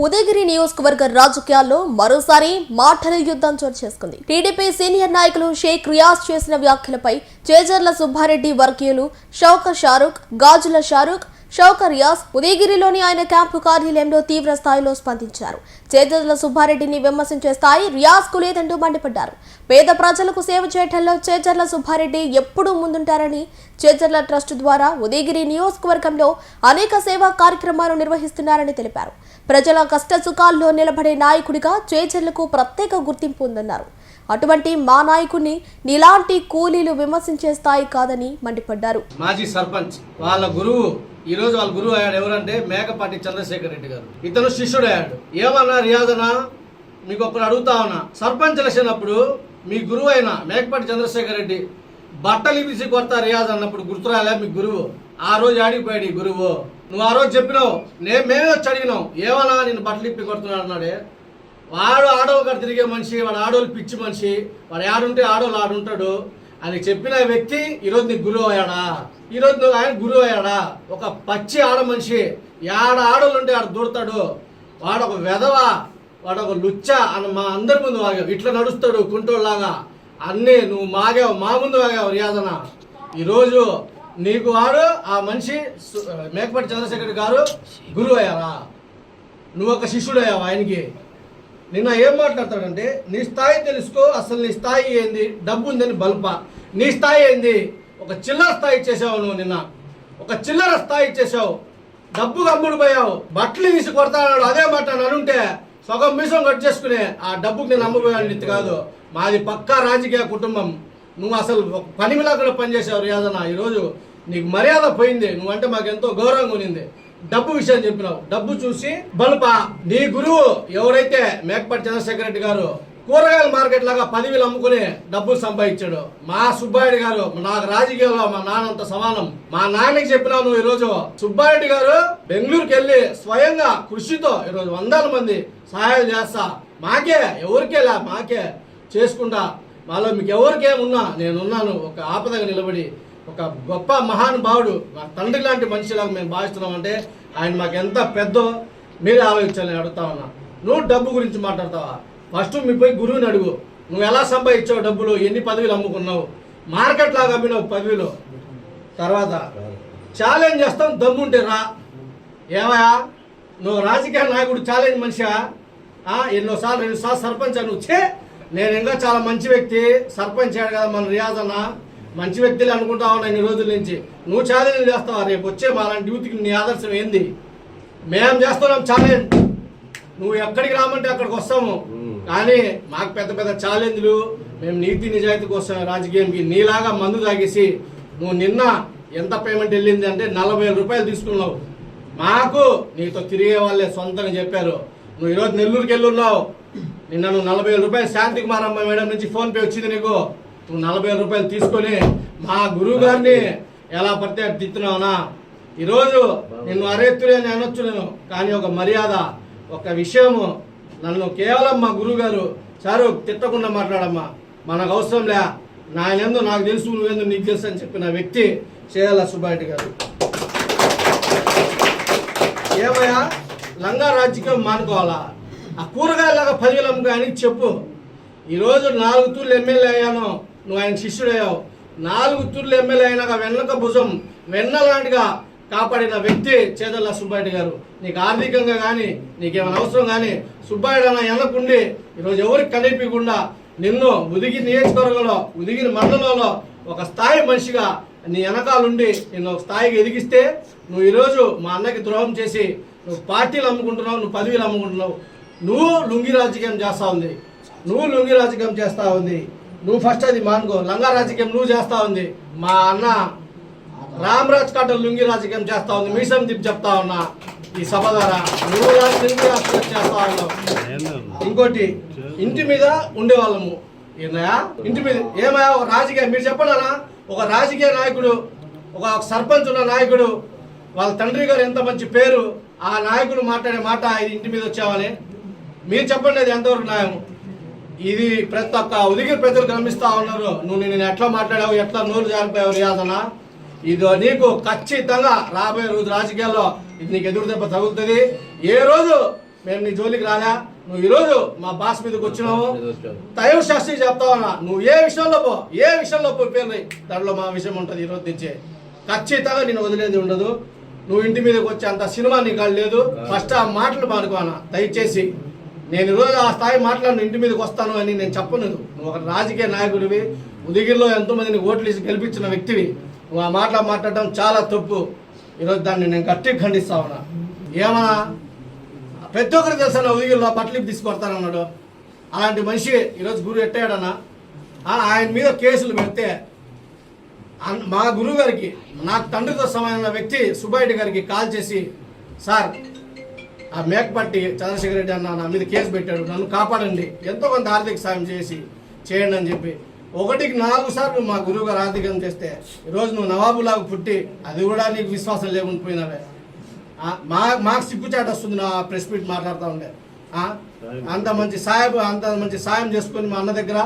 ఉదయగిరి నియోజకవర్గ రాజకీయాల్లో మరోసారి మాటల యుద్ధం చోటు చేసుకుంది. టీడీపీ సీనియర్ నాయకులు షేక్ రియాజ్ చేసిన వ్యాఖ్యలపై చేజర్ల సుబ్బారెడ్డి వర్గీయులు షౌకర్ షారూక్, గాజుల షారూక్, షౌకర్ రియాజ్ ఉదయగిరిలోని ఆయన క్యాంపు కార్యాలయంలో తీవ్ర స్థాయిలో స్పందించారు. చేజర్ల సుబ్బారెడ్డిని విమర్శించే స్థాయి రియాజ్కు లేదంటూ మండిపడ్డారు. పేద ప్రజలకు సేవ చేయడంలో చేజర్ల సుబ్బారెడ్డి ఎప్పుడూ ముందుంటారని, చేజర్ల ట్రస్ట్ ద్వారా ఉదయగిరి నియోజకవర్గంలో అనేక సేవా కార్యక్రమాలు నిర్వహిస్తున్నారని తెలిపారు. ప్రజల కష్ట సుఖాల్లో నిలబడే నాయకుడిగా చేజర్లకు ప్రత్యేక గుర్తింపు ఉందన్నారు. అటువంటి మా నాయకుడిని నీలాంటి కూలీలు విమర్శించే స్థాయి కాదని మండిపడ్డారు. మాజీ సర్పంచ్ వాళ్ళ గురువు ఈ రోజు వాళ్ళ గురువు అయ్యాడు. ఎవరంటే మేకపాటి చంద్రశేఖర్ రెడ్డి గారు. ఇతను శిష్యుడు అయ్యాడు. ఏమన్నా రియాజనా మీకు ఒకరు అడుగుతా ఉన్నా, సర్పంచ్ ఎలక్షన్ అప్పుడు మీ గురువు అయిన మేకపాటి చంద్రశేఖర్ రెడ్డి బట్టలు ఇపిసి కొడతా రియాజ్ అన్నప్పుడు గుర్తురాలే మీ గురువు? ఆ రోజు ఆడిపోయాడు ఈ గురువు. నువ్వు ఆ రోజు చెప్పినావు, మేమే వచ్చి అడిగినావు, ఏమన్నా నేను బట్టలు ఇప్పి కొడుతున్నాడు అన్నాడే. వాడు ఆడోళ్ళు కాడ తిరిగే మనిషి, వాడు ఆడోళ్ళు పిచ్చి మనిషి, వాడు ఆడుంటే ఆడోళ్ళు ఆడుంటాడు అని చెప్పిన వ్యక్తి ఈరోజు నీకు గురువు అయ్యాడా? ఈరోజు నువ్వు ఆయన గురువు అయ్యాడా? ఒక పచ్చి ఆడ మనిషి ఆడ ఆడోళ్ళు ఉంటే ఆడ దూడతాడు, వాడు ఒక వెధవ, వాడు ఒక లుచ్చ అని మా అందరి ముందు వాగావు. ఇట్లా నడుస్తాడు కుంటోళ్ళలాగా అన్నీ నువ్వు మాగావు, మా ముందు వాగావు రియాజన. ఈరోజు నీకు వాడు ఆ మనిషి మేకపాటి చంద్రశేఖర్ గారు గురువు అయ్యారా? నువ్వు ఒక శిష్యుడు అయ్యావు ఆయనకి. నిన్న ఏం మాట్లాడతాడంటే, నీ స్థాయి తెలుసుకో, అసలు నీ స్థాయి ఏంది? డబ్బు ఉందని బల్ప. నీ స్థాయి ఏంది? ఒక చిల్లర స్థాయి ఇచ్చేసావు నువ్వు. నిన్న ఒక చిల్లర స్థాయి ఇచ్చేసావు, డబ్బుగా అమ్ముడు పోయావు. బట్టలు తీసి కొడతాడు అదే మాట అనుంటే సగం మీసం కట్ చేసుకునే ఆ డబ్బుకి నేను అమ్ముపోయాను. ఇది కాదు, మాది పక్కా రాజకీయ కుటుంబం. నువ్వు అసలు పనిమిలాగా పనిచేసావు రియాజన. ఈరోజు నీకు మర్యాద పోయింది. నువ్వంటే మాకు ఎంతో గౌరవంగా ఉన్నింది. డబ్బు విషయం చెప్పినావు, డబ్బు చూసి బల్పా. నీ గురువు ఎవరైతే మేకపాటి చంద్రశేఖర్ రెడ్డి గారు కూరగాయల మార్కెట్ లాగా 10,000 అమ్ముకుని డబ్బులు సంపాదించాడు. మా సుబ్బారెడ్డి గారు నాకు రాజకీయాల్లో మా నాన్నంత సమానం. మా నాన్నకి చెప్పినావు నువ్వు. ఈరోజు సుబ్బారెడ్డి గారు బెంగళూరుకి వెళ్ళి స్వయంగా కృషితో ఈరోజు వందల మంది సహాయం చేస్తా, మాకే ఎవరికేలా మాకే చేసుకుంటా, మాలో మీకు ఎవరికేమున్నా నేనున్నాను, ఒక ఆపదగా నిలబడి ఒక గొప్ప మహానుభావుడు, మా తండ్రి లాంటి మనిషిలాగా మేము భావిస్తున్నామంటే ఆయన మాకు ఎంత పెద్దో మీరే ఆలోచించాలని అడుగుతా ఉన్నా. నువ్వు డబ్బు గురించి మాట్లాడతావా? ఫస్ట్ మీ పోయి గురువుని అడుగు, నువ్వు ఎలా సంపాదించావు డబ్బులు, ఎన్ని 10,000 అమ్ముకున్నావు, మార్కెట్ లాగా అమ్మినావు 10,000. తర్వాత ఛాలెంజ్ చేస్తాం, దమ్ముంటే రా. ఏమయ్యా నువ్వు రాజకీయ నాయకుడు, ఛాలెంజ్ మనిషా? ఎన్నోసార్లు 2 సార్లు సర్పంచ్ నువ్వు. నేను ఇంకా చాలా మంచి వ్యక్తి, సర్పంచ్ అయ్యాడు కదా మన రియాజ్ అన్న, మంచి వ్యక్తులు అనుకుంటా ఉన్నా ఇన్ని రోజుల నుంచి. నువ్వు ఛాలెంజ్ చేస్తావా? రేపు వచ్చే మాలాంటి యూత్కి నీ ఆదర్శం ఏంది? మేము చేస్తున్నాం ఛాలెంజ్, నువ్వు ఎక్కడికి రామంటే అక్కడికి వస్తాము. కానీ మాకు పెద్ద పెద్ద ఛాలెంజ్లు, మేము నీతి నిజాయితీకి వస్తాం రాజకీయంకి. నీలాగా మందు తాగేసి నువ్వు నిన్న ఎంత పేమెంట్ వెళ్ళింది అంటే 40,000 రూపాయలు తీసుకున్నావు. మాకు నీతో తిరిగే వాళ్ళే సొంతంగా చెప్పారు. నువ్వు ఈరోజు నెల్లూరుకి వెళ్ళున్నావు. నిన్న నువ్వు 40,000 రూపాయలు శాంతికుమార్ అమ్మ మేడం నుంచి ఫోన్పే వచ్చింది నీకు. నువ్వు 40,000 రూపాయలు తీసుకొని మా గురువు గారిని ఎలా పడితే అటు తిత్తున్నావునా? ఈరోజు నిన్ను అరేత్తులే అని అనొచ్చు నేను, కానీ ఒక మర్యాద, ఒక విషయము, నన్ను కేవలం మా గురువు గారు సారు తిట్టకుండా మాట్లాడమ్మా, మనకు అవసరం లే, నాయనేందో నాకు తెలుసు, నువ్వేందో నీకు తెలుసు అని చెప్పిన వ్యక్తి చేయాల సుబ్బారెడ్డి గారు. ఏమయ్యా లంగా రాజకీయం మానుకోవాలా? ఆ కూరగాయలాగా 10,000 అమ్ముకు ఆయనకి చెప్పు. ఈరోజు 4 తూర్లు ఎమ్మెల్యే అయ్యాను, నువ్వు ఆయన శిష్యుడయ్యావు. 4 తూర్లు ఎమ్మెల్యే అయినాక వెన్నక భుజం వెన్నలాంటిగా కాపాడిన వ్యక్తి చేజర్ల సుబ్బారెడ్డి గారు. నీకు ఆర్థికంగా కానీ నీకేమైనా అవసరం కానీ సుబ్బారెడ్డి అన్న వెనకుండి ఈరోజు ఎవరికి కనిపించకుండా నిన్ను ఉదిగిరి నియోజకవర్గంలో, ఉదిగిరి మండలంలో ఒక స్థాయి మనిషిగా నీ వెనకాలుండి నిన్ను ఒక స్థాయికి ఎదిగిస్తే, నువ్వు ఈరోజు మా అన్నకి ద్రోహం చేసి నువ్వు పార్టీలు అమ్ముకుంటున్నావు, నువ్వు 10,000 అమ్ముకుంటున్నావు. నువ్వు లుంగి రాజకీయం చేస్తా ఉంది, నువ్వు లుంగి రాజకీయం చేస్తా ఉంది. నువ్వు ఫస్ట్ అది మానుకో. లంగా రాజకీయం నువ్వు చేస్తా ఉంది. మా అన్న రామరాజ్ కాటన్ లుంగి రాజకీయం చేస్తా ఉంది. మీసం తిప్పి చెప్తా ఉన్నా ఈ సభ ద్వారా, నువ్వు లుంగి రాజకీయం చేస్తా ఉన్నావు. ఇంకోటి, ఇంటి మీద ఉండేవాళ్ళము. ఏందయా ఇంటి మీద? ఏమయ్యా ఒక రాజకీయ, మీరు చెప్పండి అన్న, ఒక రాజకీయ నాయకుడు, ఒక సర్పంచ్ ఉన్న నాయకుడు, వాళ్ళ తండ్రి గారు ఎంత మంచి పేరు, ఆ నాయకుడు మాట్లాడే మాట ఇది ఇంటి మీద వచ్చావని మీరు చెప్పండి, అది ఎంతవరకు న్యాయం? ఇది ప్రతి ఒక్క ఉదిగిరి ప్రజలు గమనిస్తా ఉన్నారు. నువ్వు నేను ఎట్లా మాట్లాడావు, ఎట్లా నోరు జారిపోయావు రియాజన. ఇది నీకు ఖచ్చితంగా రాబోయే రోజు రాజకీయాల్లో ఇది నీకు ఎదురు దెబ్బ తగులుతుంది. ఏ రోజు మేము నీ జోలికి రాలా. నువ్వు ఈరోజు మా బాస్ మీదకి వచ్చినావు, దైవ శాస్త్రి చెప్తా ఉన్నా. నువ్వు ఏ విషయంలో పో పేరు దాంట్లో మా విషయం ఉంటుంది. ఈరోజు నుంచే ఖచ్చితంగా నేను వదిలేది ఉండదు. నువ్వు ఇంటి మీదకి వచ్చే అంత సినిమా నీకు లేదు. ఫస్ట్ ఆ మాటలు మానుకోనా దయచేసి. నేను ఈరోజు ఆ స్థాయి మాట్లాడిన ఇంటి మీదకి వస్తాను అని నేను చెప్పను. నువ్వు ఒక రాజకీయ నాయకుడివి, ఉదగిరిలో ఎంతోమందిని ఓట్లు ఇచ్చి గెలిపించిన వ్యక్తివి. నువ్వు ఆ మాట్లాడటం చాలా తప్పు. ఈరోజు దాన్ని నేను గట్టిగా ఖండిస్తా ఉన్నా. ఏమన్నా ప్రతి ఒక్కరికి తెలుసా ఉదగిరిలో బట్టలు తీసుకొడతానన్నాడు. అలాంటి మనిషి ఈరోజు గురువు ఎట్టాడన్నా. ఆయన మీద కేసులు పెడితే మా గురువు గారికి, నాకు తండ్రితో సమానమైన వ్యక్తి సుబ్బారెడ్డి గారికి కాల్ చేసి, సార్ ఆ మేకపట్టి చంద్రశేఖర్ రెడ్డి అన్న నా మీద కేసు పెట్టాడు, నన్ను కాపాడండి, ఎంతో కొంత ఆర్థిక సాయం చేయండి అని చెప్పి 1కి 4 సార్లు మా గురువు గారు ఆర్థికం చేస్తే ఈరోజు నువ్వు నవాబులాగా పుట్టి అది కూడా నీకు విశ్వాసం లేకుండా పోయినావే. మాకు సిగ్గుచాట వస్తుంది నా ప్రెస్ మీట్ మాట్లాడుతూ ఉండే. అంత మంచి సాయం చేసుకొని మా అన్న దగ్గర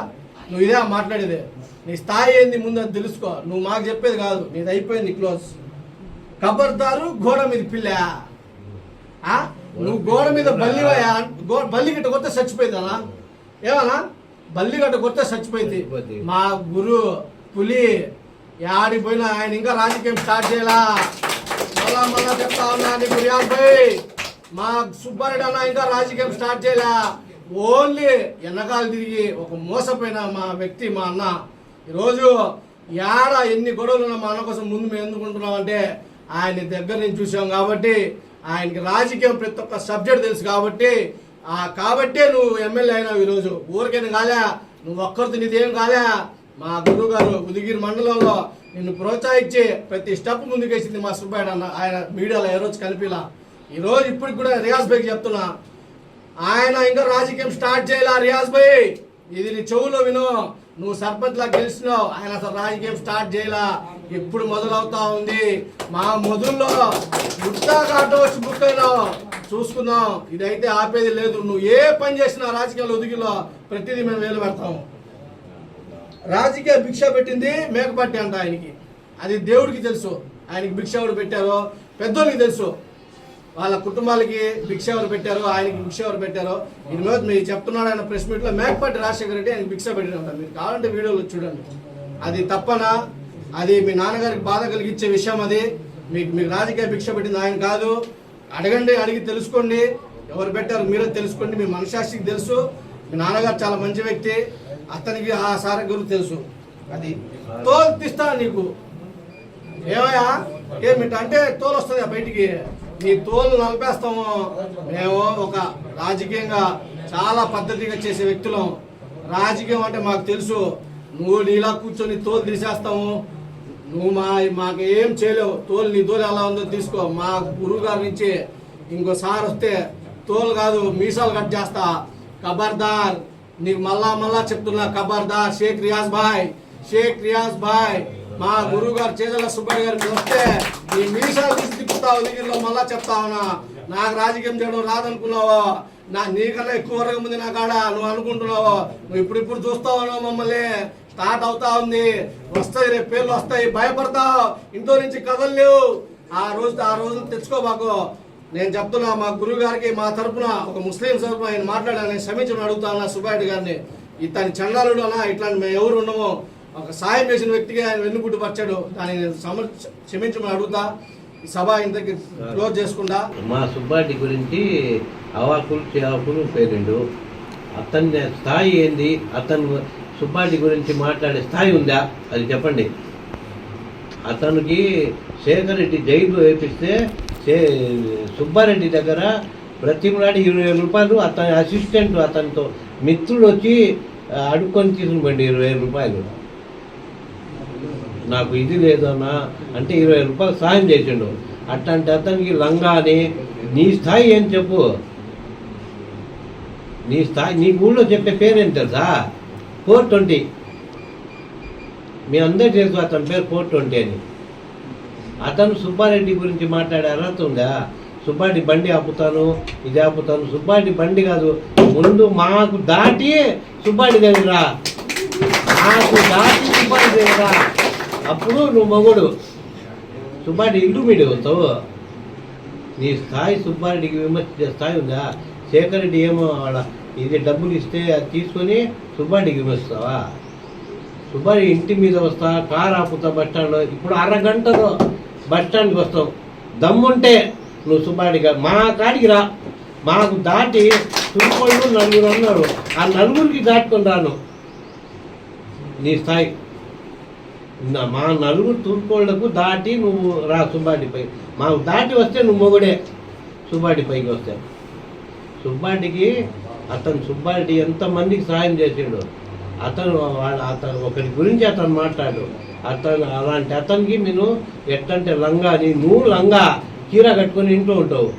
నువ్వు ఇదే మాట్లాడేదే. నీ స్థాయి ఏంది ముందు అది తెలుసుకో. నువ్వు మాకు చెప్పేది కాదు, నీది అయిపోయింది క్లోజ్. కబర్దారు గోడ మీద పిల్ల. నువ్వు గోడ మీద బల్లి గట్ట కొత్త చచ్చిపోయిందనా? ఏమన్నా బల్లి గట్ట కొత్త చచ్చిపోయింది. మా గురు పులి యాడికి పోయినా ఆయన ఇంకా రాజకీయం స్టార్ట్ చేయాలా. మళ్ళా చెప్తా ఉన్నా నీకు రియాజ్ భాయ్, మా సుబ్బారెడ్డి అన్న ఇంకా రాజకీయం స్టార్ట్ చేయాలా. ఓన్లీ వెనకాల తిరిగి ఒక మోసపోయిన మా వ్యక్తి మా అన్న. ఈరోజు ఎన్ని గొడవలు ఉన్నా మా అన్న కోసం ముందు మేము ఎందుకుంటున్నాం అంటే ఆయన దగ్గర నుంచి చూసాం కాబట్టి, ఆయనకి రాజకీయం ప్రతి ఒక్క సబ్జెక్ట్ తెలుసు కాబట్టే నువ్వు ఎమ్మెల్యే అయినావు. ఈరోజు ఊరికైనా కాలే, నువ్వు ఒక్కరితో నీదేం కాలే. మా గురువు గారు ఉదగిరి మండలంలో నిన్ను ప్రోత్సహించి ప్రతి స్టెప్ ముందుకేసింది మా సుబ్బారెడ్డి అన్న. ఆయన మీడియాలో ఏ రోజు కనిపిలా. ఈరోజు ఇప్పటికి కూడా రియాజ్ భాయ్కి చెప్తున్నా, ఆయన ఇంకా రాజకీయం స్టార్ట్ చేయాలా. రియాజ్ భాయ్ ఇది నీ చెవులో విను. నువ్వు సర్పంచ్లా గెలిచినావు, ఆయన అసలు రాజకీయం స్టార్ట్ చేయాలా. ఇప్పుడు మొదలవుతా ఉంది. మా మొదల్లో గుట్టాకాటో వచ్చి బుక్ అయినావు, చూసుకుందాం. ఇదైతే ఆపేది లేదు. నువ్వు ఏ పని చేసినా రాజకీయాలు ఉదిగిలో ప్రతిదీ మేము వేలు పెడతాము. రాజకీయ భిక్ష పెట్టింది మేకపట్టి అంట ఆయనకి. అది దేవుడికి తెలుసు. ఆయనకి భిక్ష ఎవరు పెట్టారో పెద్దోళ్ళకి తెలుసు. వాళ్ళ కుటుంబాలకి భిక్ష ఎవరు పెట్టారో, ఆయనకి భిక్ష ఎవరు పెట్టారో ఈరోజు మీరు చెప్తున్నాడు. ఆయన ప్రెస్ మీట్లో మేకపట్టి రాజశేఖర రెడ్డి ఆయనకి భిక్ష పెట్టిన మీరు కావాలంటే వీడియోలో చూడండి. అది తప్పనా? అది మీ నాన్నగారికి బాధ కలిగించే విషయం. అది మీకు రాజకీయ భిక్ష పెట్టింది ఆయన కాదు. అడిగి తెలుసుకోండి. ఎవరు పెట్టారు మీరే తెలుసుకోండి. మీ మనశాస్త్రికి తెలుసు. మీ నాన్నగారు చాలా మంచి వ్యక్తి, అతనికి ఆ సార్ గురు తెలుసు. అది తోలు తీస్తా నీకు. ఏమయ్యా ఏమిటంటే తోలు వస్తుంది బయటికి, నీ తోలు నలిపేస్తాము. మేము ఒక రాజకీయంగా చాలా పద్ధతిగా చేసే వ్యక్తులం. రాజకీయం అంటే మాకు తెలుసు. నువ్వు నీలా కూర్చొని తోలు తీసేస్తాము. నువ్వు మాకు ఏం చేయలేవు. నీ తోలు ఎలా ఉందో తీసుకో. మా గురువు గారి నుంచి ఇంకోసారి వస్తే తోలు కాదు మీసాలు కట్ చేస్తా. ఖబర్దార్. నీకు మళ్ళా చెప్తున్నా ఖబర్దార్. షేక్ రియాజ్ భాయ్ మా గురువు గారు చేజల సుబ్బయ్య గారికి వస్తే నీ మీసాలు తీసి తిప్పుతావు. దగ్గరలో మళ్ళా చెప్తా ఉన్నా, నాకు రాజకీయం చేయడం రాదనుకున్నావో, నీకన్నా ఎక్కువ వరకు ఉంది నా కాడ నువ్వు అనుకుంటున్నావో. నువ్వు ఇప్పుడు చూస్తావు మమ్మల్ని. స్టార్ట్ అవుతా ఉంది. వస్తాయి, రేపు పేర్లు వస్తాయి. భయపడతావు. ఇంట్లో నుంచి కదలలేవు. ఆ రోజు తెచ్చుకోబాకు. నేను చెప్తున్నా మా గురువు గారికి మా తరపున ఒక ముస్లిం తరపున ఆయన మాట్లాడాలని క్షమించమని అడుగుతాను సుబ్బారెడ్డి గారిని. ఇతని చండాలుడు అన్నా ఇట్లాంటి మేము ఎవరు ఉండమో. ఒక సాయం చేసిన వ్యక్తిగా ఆయన వెన్నుగుట్టు పచ్చాడు. దాన్ని క్షమించమని అడుగుతా. ఈ సభ ఇంతకి క్లోజ్ చేసుకుంటా. మా సుబ్బారెడ్డి గురించి అవాకులు పేరిండు. అతని స్థాయి ఏంది? అతను సుబ్బారెడ్డి గురించి మాట్లాడే స్థాయి ఉందా? అది చెప్పండి. అతనికి శేఖర్ రెడ్డి జైలు వేపిస్తే సుబ్బారెడ్డి దగ్గర బ్రతిమలాడి 20,000 రూపాయలు అతని అసిస్టెంట్ అతనితో మిత్రుడు వచ్చి అడుక్కొని తీసుకుని 20,000 రూపాయలు. నాకు ఇది లేదన్నా అంటే 20,000 రూపాయలు సాయం చేసిండు. అట్లాంటి అతనికి లంగా అని నీ స్థాయి ఏం చెప్పు. నీ స్థాయి నీ ఊళ్ళో చెప్పే పేరేంటి తెలుసా? 420. మీ అందరూ తెలుసు అతని పేరు 420 అని. అతను సుబ్బారెడ్డి గురించి మాట్లాడే అర్హత ఉందా? సుబ్బారెడ్డి బండి ఆపుతాను, ఇది ఆపుతాను. సుబ్బారెడ్డి బండి కాదు, ముందు మాకు దాటి సుబ్బారెడ్డి దగ్గర సుబ్బారెడ్డి దగ్గర అప్పుడు నువ్వు మగుడు. సుబ్బారెడ్డి ఇల్లు మీడియా వస్తావు. నీ స్థాయి సుబ్బారెడ్డికి విమర్శించే స్థాయి ఉందా? శేఖర్ రెడ్డి ఏమో వాళ్ళ ఇది డబ్బులు ఇస్తే అది తీసుకొని సుబ్బారెడ్డికి వస్తావా? సుబ్బారెడ్డి ఇంటి మీద వస్తా, కారు ఆపుతా బస్ స్టాండ్లో. ఇప్పుడు అరగంటలో బస్ స్టాండ్కి వస్తావు. దమ్ముంటే నువ్వు సుబ్బారెడ్డి మా కాడికి రా. మాకు దాటి తురుకోళ్ళు నలుగురు అన్నారు, ఆ నలుగురికి దాటుకొని రాను నీ స్థాయి. మా నలుగురు తురుకోళ్లకు దాటి నువ్వు రా సుబ్బారెడ్డిపై. మాకు దాటి వస్తే నువ్వు మొగుడే సుబ్బారెడ్డిపైకి వస్తే. సుబ్బారెడ్డికి సుబ్బారెడ్డి ఎంతమందికి సహాయం చేసాడు. అతను ఒకరి గురించి అతను మాట్లాడు. అలాంటి అతనికి నేను ఎట్టంటే లంగా నువ్వు లంగా చీర కట్టుకొని ఇంట్లో ఉంటావు.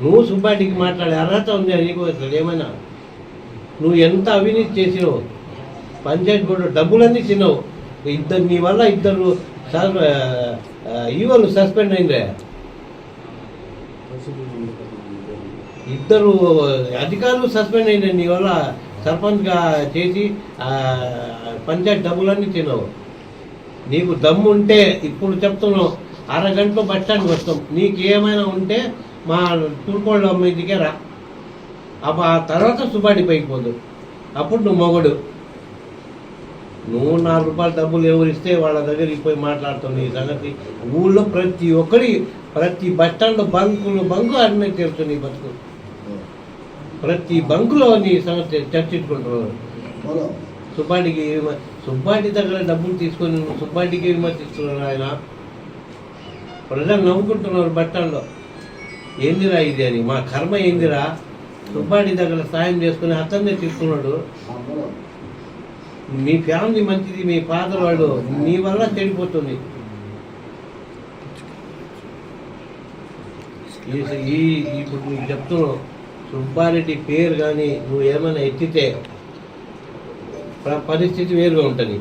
నువ్వు సుబ్బారెడ్డికి మాట్లాడే అర్హత ఉంది నీకు అసలు ఏమైనా? నువ్వు ఎంత అవినీతి చేసినావు, పంచాయతీ బోర్డు డబ్బులన్నీ తిన్నావు. నీ వల్ల ఇద్దరు ఈవోలు సస్పెండ్ అయిందే. ఇద్దరు అధికారులు సస్పెండ్ అయినా నీ వల్ల. సర్పంచ్గా చేసి పంచాయతీ డబ్బులన్నీ తిన్నావు. నీకు దమ్ము ఉంటే ఇప్పుడు చెప్తున్నావు, అరగంటలో బస్ స్టాండ్కి వస్తాం. నీకు ఏమైనా ఉంటే మా తుర్కోళ్ళ మీదికే రా. ఆ తర్వాత సుబ్బారెడ్డి పైకి పోదు. అప్పుడు నువ్వు మొగడు. నువ్వు 4 రూపాయలు డబ్బులు ఎవరిస్తే వాళ్ళ దగ్గరికి పోయి మాట్లాడుతావు. నీ సంగతి ఊళ్ళో ప్రతి బస్ స్టాండ్లో బంకు అన్నీ తెలుసు నీ బతుకు. ప్రతి బంకులో నీ సంగతి చర్చించుకుంటున్నారు. సుబ్బారెడ్డి దగ్గర డబ్బులు తీసుకొని నువ్వు సుబ్బారెడ్డికి విమర్శిస్తున్నారు. ఆయన ప్రజలు నవ్వుకుంటున్నారు బస్ స్టాండ్లో. ఏందిరా ఇది అని, మా కర్మ ఏందిరా? సుబ్బారెడ్డి దగ్గర సాయం చేసుకుని అతన్నే తీసుకున్నాడు. మీ ఫ్యామిలీ మంచిది, మీ ఫాదర్ వాళ్ళు నీ వల్ల చెడిపోతుంది. ఇప్పుడు నీకు చెప్తున్నావు, సుబ్బారెడ్డి పేరు కానీ నువ్వు ఏమైనా ఎత్తితే పరిస్థితి వేరుగా ఉంటుంది.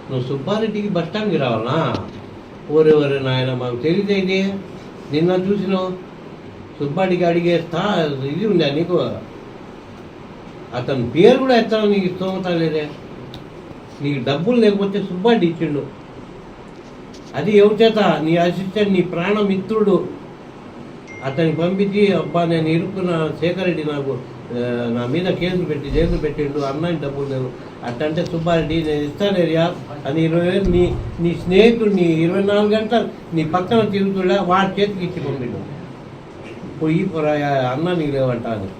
నువ్వు సుబ్బారెడ్డికి బస్ స్టాండ్కి రావాలనా? ఓరెవరే నాయన, మాకు తెలియదేంటి. నిన్న చూసినావు సుబ్బారెడ్డికి అడిగేస్తా ఇది ఉందా నీకు? అతని పేరు కూడా ఎత్తాను నీకు స్తోమత లేదే. నీకు డబ్బులు లేకపోతే సుబ్బారెడ్డి ఇచ్చిండు. అది ఎవరి చేత? నీ అసిస్టెంట్, నీ ప్రాణమిత్రుడు. అతనికి పంపించి అబ్బా నేను ఇరుక్కున్న శేఖర్ రెడ్డి నా మీద కేసులు పెట్టి జైలు పెట్టిండు, అన్నానికి డబ్బులు లేవు అట్టంటే సుబ్బారెడ్డి నేను ఇస్తానేరియా అని 20,000 నీ స్నేహితుడిని 24 గంటలు నీ పక్కన తిరుగుతుడా వాడి చేతికి ఇచ్చి పంపిండు. పోయి అన్న నీకు లేవంట అని.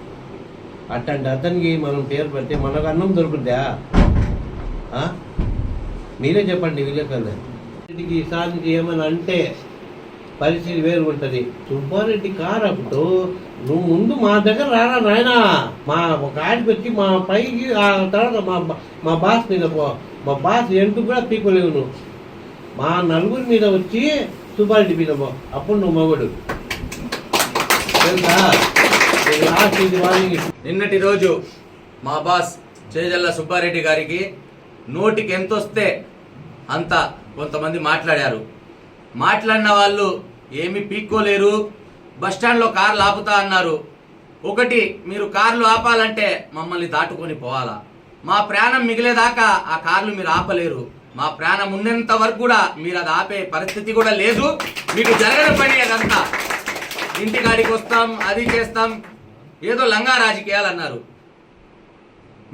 అట్టంటే అతనికి మనం పేరు పెడితే మనకు అన్నం దొరుకుద్దా? మీరే చెప్పండి విలేకరులు. రెడ్డికి ఈసారి ఏమైనా అంటే పరిస్థితి వేరు ఉంటుంది. సుబ్బారెడ్డి కారప్పుడు నువ్వు ముందు మా దగ్గర రారా నాయన. మా ఒక ఆడికి వచ్చి మా పైకి ఆ తర్వాత మా బాస్ మీద మా బాస్ ఎంటు కూడా పీకోలేవు నువ్వు. మా నలుగురి మీద వచ్చి సుబ్బారెడ్డి మీద అప్పుడు నువ్వు మగడు తెలుసా? నిన్నటి రోజు మా బాస్ చేజల్ల సుబ్బారెడ్డి గారికి నోటికి ఎంత వస్తే అంత కొంతమంది మాట్లాడారు. మాట్లాడిన వాళ్ళు ఏమి పీక్కోలేరు. బస్టాండ్లో కార్లు ఆపుతా అన్నారు. ఒకటి, మీరు కార్లు ఆపాలంటే మమ్మల్ని దాటుకొని పోవాలా. మా ప్రాణం మిగిలేదాకా ఆ కార్లు మీరు ఆపలేరు. మా ప్రాణం ఉన్నంత వరకు కూడా మీరు అది ఆపే పరిస్థితి కూడా లేదు. మీకు జరగని పని అదంతా. ఇంటికాడికి వస్తాం, అది చేస్తాం, ఏదో లంగా రాజకీయాలు అన్నారు.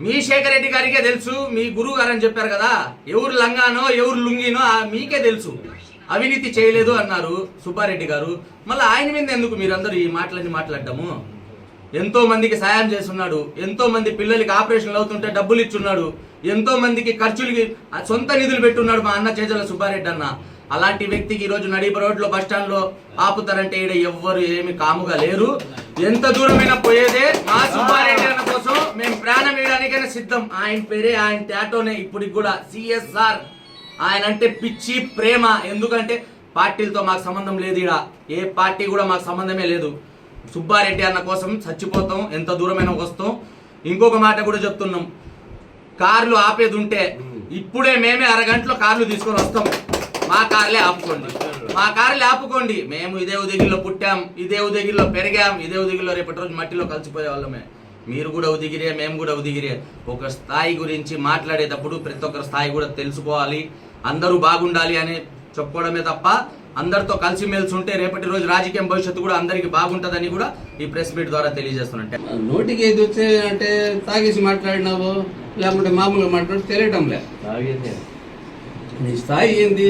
మీ శేఖర్ రెడ్డి గారికే తెలుసు, మీ గురువు గారు అని చెప్పారు కదా, ఎవరు లంగానో ఎవరు లుంగినో మీకే తెలుసు. అవినీతి చేయలేదు అన్నారు సుబ్బారెడ్డి గారు. మళ్ళీ ఆయన మీద ఎందుకు మీరందరూ ఈ మాటలన్నీ మాట్లాడటము? ఎంతో మందికి సాయం చేస్తున్నాడు, ఎంతో మంది పిల్లలకి ఆపరేషన్లు అవుతుంటే డబ్బులు ఇచ్చున్నాడు, ఎంతో మందికి ఖర్చులకి సొంత నిధులు పెట్టున్నాడు మా అన్న చేజల్ల సుబ్బారెడ్డి అన్న. అలాంటి వ్యక్తికి ఈరోజు నడిప రోడ్లో బస్ స్టాండ్ లో ఆపుతారంటే ఈడ ఎవ్వరు ఏమి కాముగా లేరు. ఎంత దూరమైనా పోయేదే మా సుబ్బారెడ్డి అన్న కోసం. మేము ప్రాణం వేయడానికైనా సిద్ధం. ఆయన పేరే, ఆయన టాటోనే ఇప్పటికి కూడా సిఎస్ఆర్. ఆయన అంటే పిచ్చి ప్రేమ. ఎందుకంటే పార్టీలతో మాకు సంబంధం లేదు. ఈడ ఏ పార్టీ కూడా మాకు సంబంధమే లేదు. సుబ్బారెడ్డి అన్న కోసం చచ్చిపోతాం, ఎంత దూరమైనా వస్తాం. ఇంకొక మాట కూడా చెప్తున్నాం, కార్లు ఆపేది ఉంటే ఇప్పుడే మేమే అరగంటలో కార్లు తీసుకొని వస్తాం. మా కార్లే ఆపుకోండి, మా కార్లే ఆపుకోండి. మేము ఇదే ఉదగిరిలో పుట్టాం, ఇదే ఉదగిరిలో పెరిగాం, ఇదే ఉదగిరిలో రేపటి రోజు మట్టిలో కలిసిపోయే వాళ్ళమే. మీరు కూడా ఉదిగిరే, మేము కూడా ఉదిగిరే. ఒక స్థాయి గురించి మాట్లాడేటప్పుడు ప్రతి ఒక్కరి స్థాయి కూడా తెలుసుకోవాలి, అందరూ బాగుండాలి అని చెప్పుకోవడమే తప్ప అందరితో కలిసిమెలిసి ఉంటే రేపటి రోజు రాజకీయ భవిష్యత్తు కూడా అందరికి బాగుంటుందని కూడా ఈ ప్రెస్ మీట్ ద్వారా తెలియజేస్తున్నట్టే. నోటికి ఏది వచ్చే అంటే తాగేసి మాట్లాడినావు లేకుంటే మామూలుగా మాట్లాడి తెలియటం లే. నీ స్థాయి ఏంది?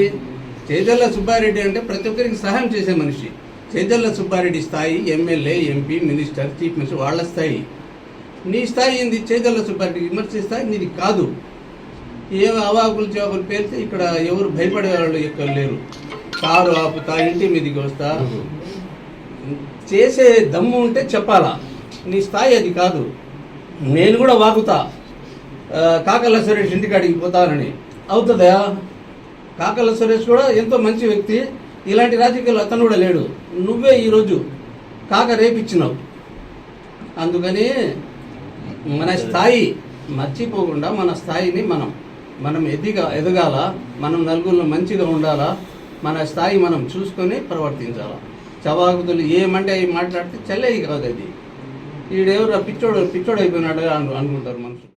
చేజర్ల సుబ్బారెడ్డి అంటే ప్రతి ఒక్కరికి సహాయం చేసే మనిషి. చేజర్ల సుబ్బారెడ్డి స్థాయి MLA, MP, minister, chief minister వాళ్ళ స్థాయి. నీ స్థాయి ఏంది? చేజర్ల సుబ్బారెడ్డి విమర్శే స్థాయి నీది కాదు. ఏ అవాకులు చేపలు పేలితే ఇక్కడ ఎవరు భయపడే వాళ్ళు ఎక్కడ లేరు. కారు ఆపుతా, ఇంటి మీదకి వస్తా, చేసే దమ్ము ఉంటే చెప్పాలా. నీ స్థాయి అది కాదు. నేను కూడా వాగుతా కాకల సురేష్ ఇంటికాడికి పోతానని, అవుతుందా? కాకల సురేష్ కూడా ఎంతో మంచి వ్యక్తి, ఇలాంటి రాజకీయాలు అతను కూడా లేడు. నువ్వే ఈరోజు కాక రేపిచ్చినావు. అందుకని మన స్థాయి మర్చిపోకుండా మన స్థాయిని మనం ఎదగాల, మనం నలుగురిలో మంచిగా ఉండాలా, మన స్థాయి మనం చూసుకొని ప్రవర్తించాలా. చవాకుతులు ఏమంటే అవి మాట్లాడితే చెల్లేవి కాదు. అది ఈడెవరు పిచ్చోడు అయిపోయినాడు అనుకుంటారు మనుషులు.